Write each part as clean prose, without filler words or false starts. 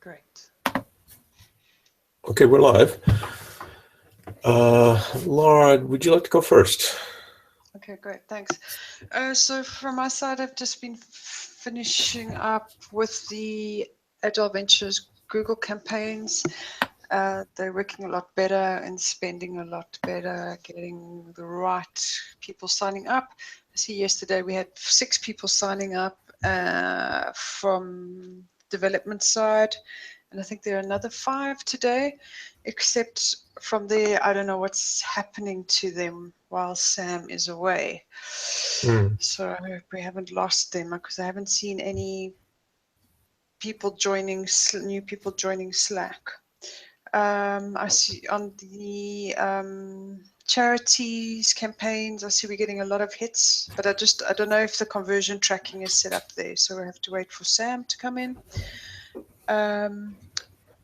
Great. Okay, we're live. Laura, would you like to go first? Okay, great. Thanks. So from my side, I've just been finishing up with the Agile Ventures Google campaigns. They're working a lot better and spending a lot better, getting the right people signing up. I see yesterday we had 6 people signing up from development side, and I think there are another 5 today, except from there, I don't know what's happening to them while Sam is away. So I hope we haven't lost them, because I haven't seen any people joining, new people joining Slack. I see on the charities campaigns, I see we're getting a lot of hits, but I don't know if the conversion tracking is set up there, so we have to wait for Sam to come in.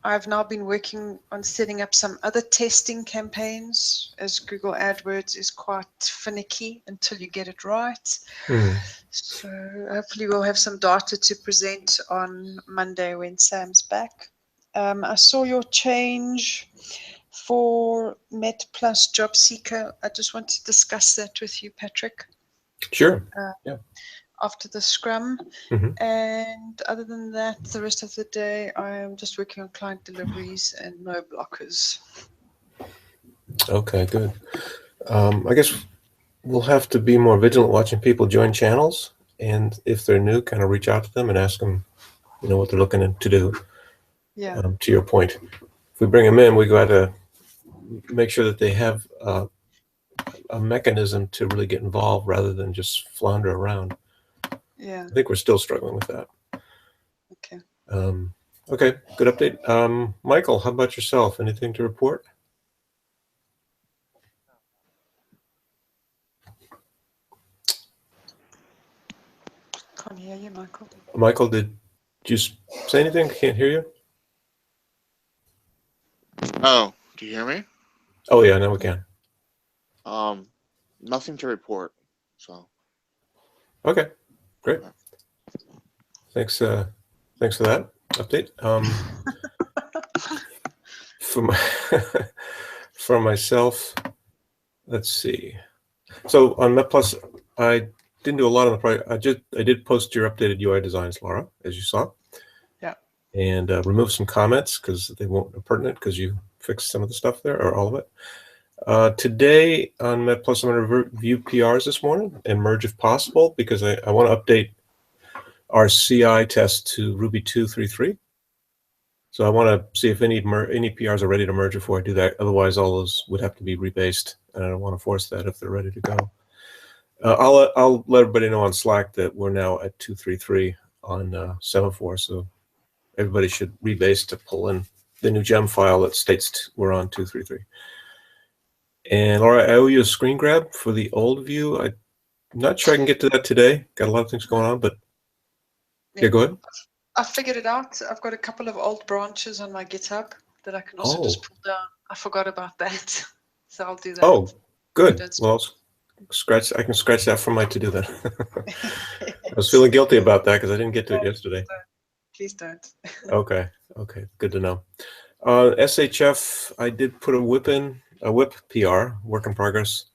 I've now been working on setting up some other testing campaigns, as Google AdWords is quite finicky until you get it right. So hopefully we'll have some data to present on Monday when Sam's back. I saw your change for Met Plus Job Seeker. I just want to discuss that with you, Patrick. Sure. Yeah. After the Scrum. And other than that, the rest of the day, I am just working on client deliveries and no blockers. Okay, good. I guess we'll have to be more vigilant watching people join channels, and if they're new, kind of reach out to them and ask them, what they're looking to do. Yeah. To your point, if we bring them in, we got to make sure that they have a mechanism to really get involved rather than just flounder around. Yeah. I think we're still struggling with that. Okay. Okay, good update. Michael, how about yourself? Anything to report? Can't hear you, Michael. Michael, did you say anything? Can't hear you. Oh, do you hear me? Oh yeah, now we can. Nothing to report. So. Okay, great. Thanks for that update. For myself, let's see. So on MetPlus, I didn't do a lot on the project. I did post your updated UI designs, Laura, as you saw. Yeah. And remove some comments because they weren't pertinent because you fixed some of the stuff there, or all of it. Today on MetPlus, I'm going to review PRs this morning and merge if possible, because I want to update our CI test to Ruby 2.3.3. So I want to see if any PRs are ready to merge before I do that. Otherwise, all those would have to be rebased, and I don't want to force that if they're ready to go. I'll let everybody know on Slack that we're now at 2.3.3 on 7.4, so everybody should rebase to pull in the new gem file that states we're on 2.3.3. And Laura, I owe you a screen grab for the old view. I'm not sure I can get to that today. Got a lot of things going on, but yeah, go ahead. I figured it out. I've got a couple of old branches on my GitHub that I can also just pull down. I forgot about that, so I'll do that. Oh, good. Well, I can scratch that from my to-do then. I was feeling guilty about that because I didn't get to it yesterday. Please don't. Okay, good to know. SHF, I did put a WIP PR, work in progress.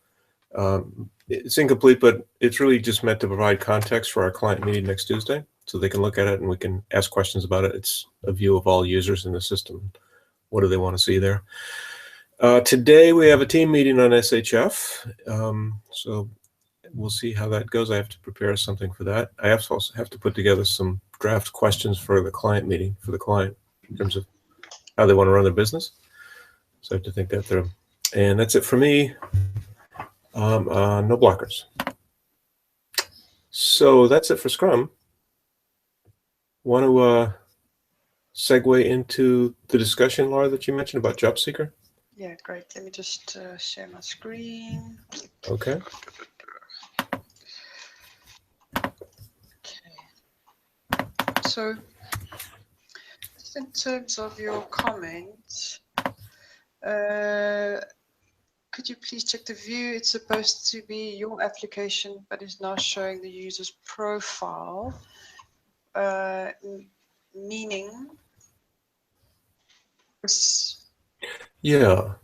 It's incomplete, but it's really just meant to provide context for our client meeting next Tuesday, so they can look at it and we can ask questions about it. It's a view of all users in the system. What do they want to see there? Today we have a team meeting on SHF, so we'll see how that goes. I have to prepare something for that. I also have to put together some draft questions for the client meeting, for the client, in terms of how they want to run their business. So I have to think that through. And that's it for me. No blockers. So that's it for Scrum. Want to segue into the discussion, Laura, that you mentioned about Job Seeker? Yeah, great. Let me just share my screen. Okay. So, just in terms of your comments, could you please check the view? It's supposed to be your application, but it's now showing the user's profile, meaning Yeah.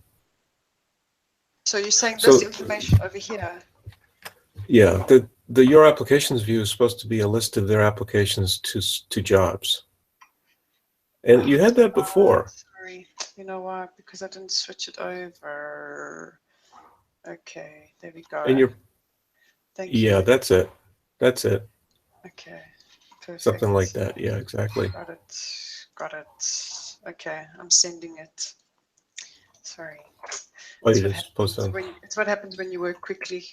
So you're saying So this information over here? yeah, the your applications view is supposed to be a list of their applications to jobs, and you had that before. Sorry, you know why? Because I didn't switch it over. Okay, there we go. And you're Thank yeah, you. that's it. That's it. Okay, perfect. Something like that. Yeah, exactly. Got it. Got it. Okay, I'm sending it. Sorry. Oh, you It's just post on. it's what happens when you work quickly.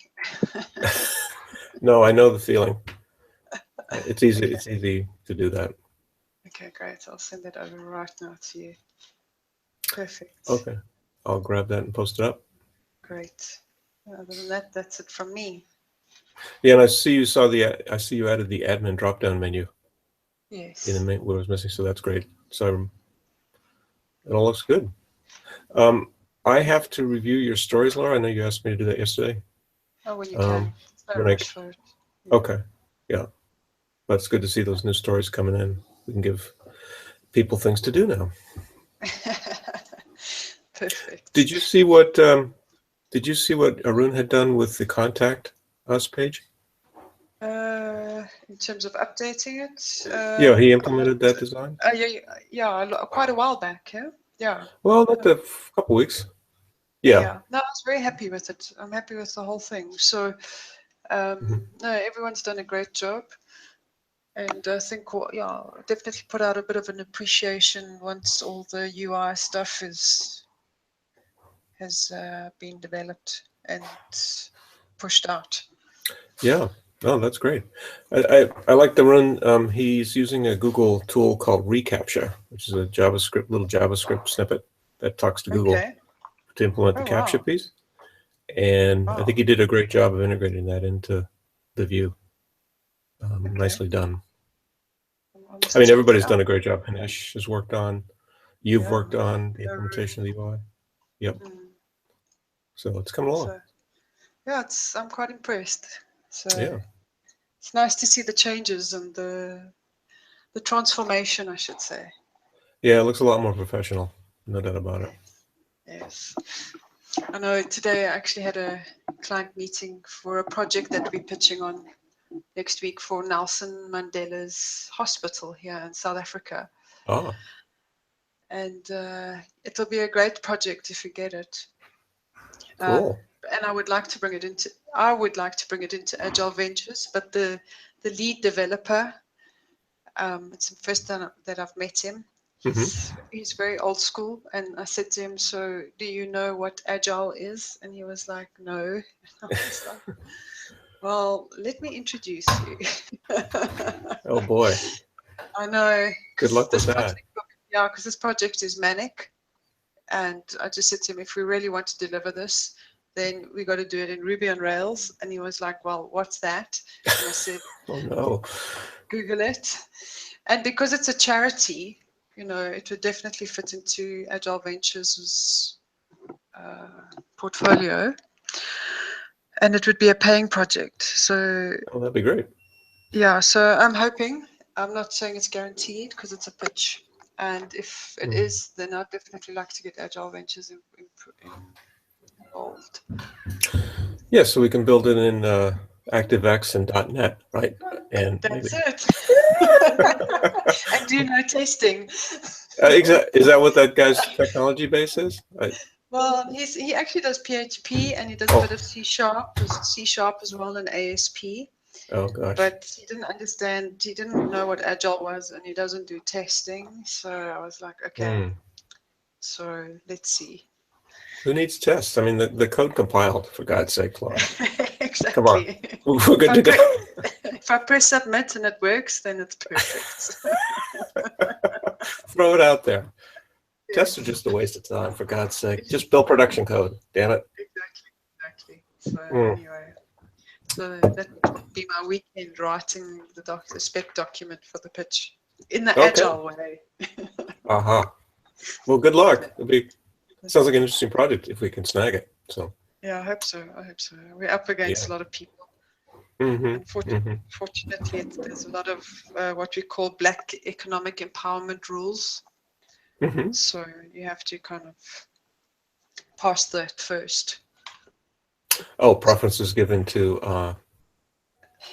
No, I know the feeling. It's easy. It's easy to do that. Okay, great. I'll send that over right now to you. Perfect. Okay, I'll grab that and post it up. Great. Other than that, that's it from me. Yeah, and I see you added the admin drop-down menu Yes. in the main what was missing, so that's great. So it all looks good. I have to review your stories, Laura. I know you asked me to do that yesterday. Oh, when you can. It's no when I- rush for it. Okay, yeah, but it's good to see those new stories coming in. We can give people things to do now. Perfect. Did you see what Arun had done with the contact us page? In terms of updating it? Yeah, he implemented that design. Quite a while back, yeah? Yeah. Well, not a couple weeks. Yeah. No, I was very happy with it. I'm happy with the whole thing. So, no, everyone's done a great job. And I think, definitely put out a bit of an appreciation once all the UI stuff has been developed and pushed out. Yeah. Oh, that's great. I like the run. He's using a Google tool called reCAPTCHA, which is a little JavaScript snippet that talks to Google Okay. to implement the Oh, CAPTCHA wow. piece. And I Wow. think he did a great job of integrating that into the view. Okay. Nicely done. I must I mean, check everybody's that done out. a great job. Hanesh has worked on, you've Yeah. worked on the implementation of the UI. Yep. So it's coming along. So, yeah, I'm quite impressed. So Yeah. it's nice to see the changes and the transformation, I should say. Yeah, it looks a lot more professional. No doubt about it. Yes. I know today I actually had a client meeting for a project that we're pitching on next week for Nelson Mandela's hospital here in South Africa. Ah, And it'll be a great project if we get it. cool. And I would like to bring it into Agile Ventures, but the lead developer, it's the first time that I've met him. He's very old school, and I said to him, "So, do you know what Agile is?" And he was like, "No." I was like, "Well, let me introduce you." Oh boy. I know. Good luck with that. Because this project is manic, and I just said to him, "If we really want to deliver this, then we got to do it in Ruby on Rails." And he was like, "Well, what's that?" And I said, Oh no. "Google it." And because it's a charity, it would definitely fit into Agile Ventures' portfolio, and it would be a paying project. So Oh, that'd be great. yeah, so I'm hoping. I'm not saying it's guaranteed because it's a pitch, and if it is, then I'd definitely like to get Agile Ventures involved. Yeah, so we can build it in ActiveX and .NET, right? And That's maybe. it. And do no testing. Is that what that guy's technology base is? Well, he actually does PHP and he does a bit of C# as well, and ASP. Oh gosh. But he didn't know what Agile was, and he doesn't do testing. So I was like, okay, so let's see. Who needs tests? I mean, the code compiled, for God's sake, Laura. Exactly. Come on. We're good to go. If I press submit and it works, then it's perfect. Throw it out there. Tests are just a waste of time, for God's sake. Just build production code, damn it. Exactly. So anyway, so that would be my weekend writing the spec document for the pitch in the Agile way. Well, good luck. Sounds like an interesting project if we can snag it. So yeah, I hope so. We're up against a lot of people. Unfortunately, there's a lot of what we call black economic empowerment rules. Mm-hmm. So you have to kind of pass that first. Oh, preferences given to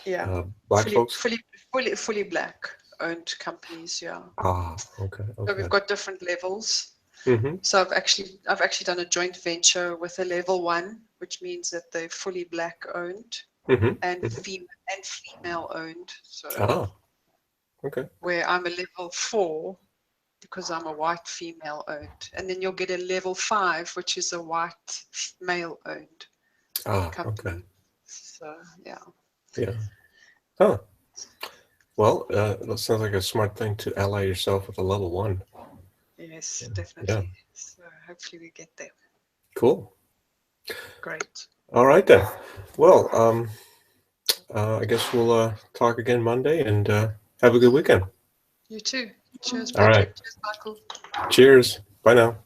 Yeah, black folks. fully black owned companies. Yeah. Ah, okay, So okay. we've got different levels. Mm-hmm. So I've actually done a joint venture with a level 1, which means that they're fully black owned Mm-hmm. and Mm-hmm. female owned. So Ah, okay. where I'm a level 4 because I'm a white female owned, and then you'll get a level 5, which is a white male owned Ah, company. okay. So yeah. Yeah. Huh. Well, that sounds like a smart thing to ally yourself with a level 1. Yes, Yeah. definitely. So hopefully we get there. Cool. Great. All right then. Well, I guess we'll talk again Monday, and have a good weekend. You too. Cheers, All right. Patrick. Cheers, Michael. Cheers. Bye now.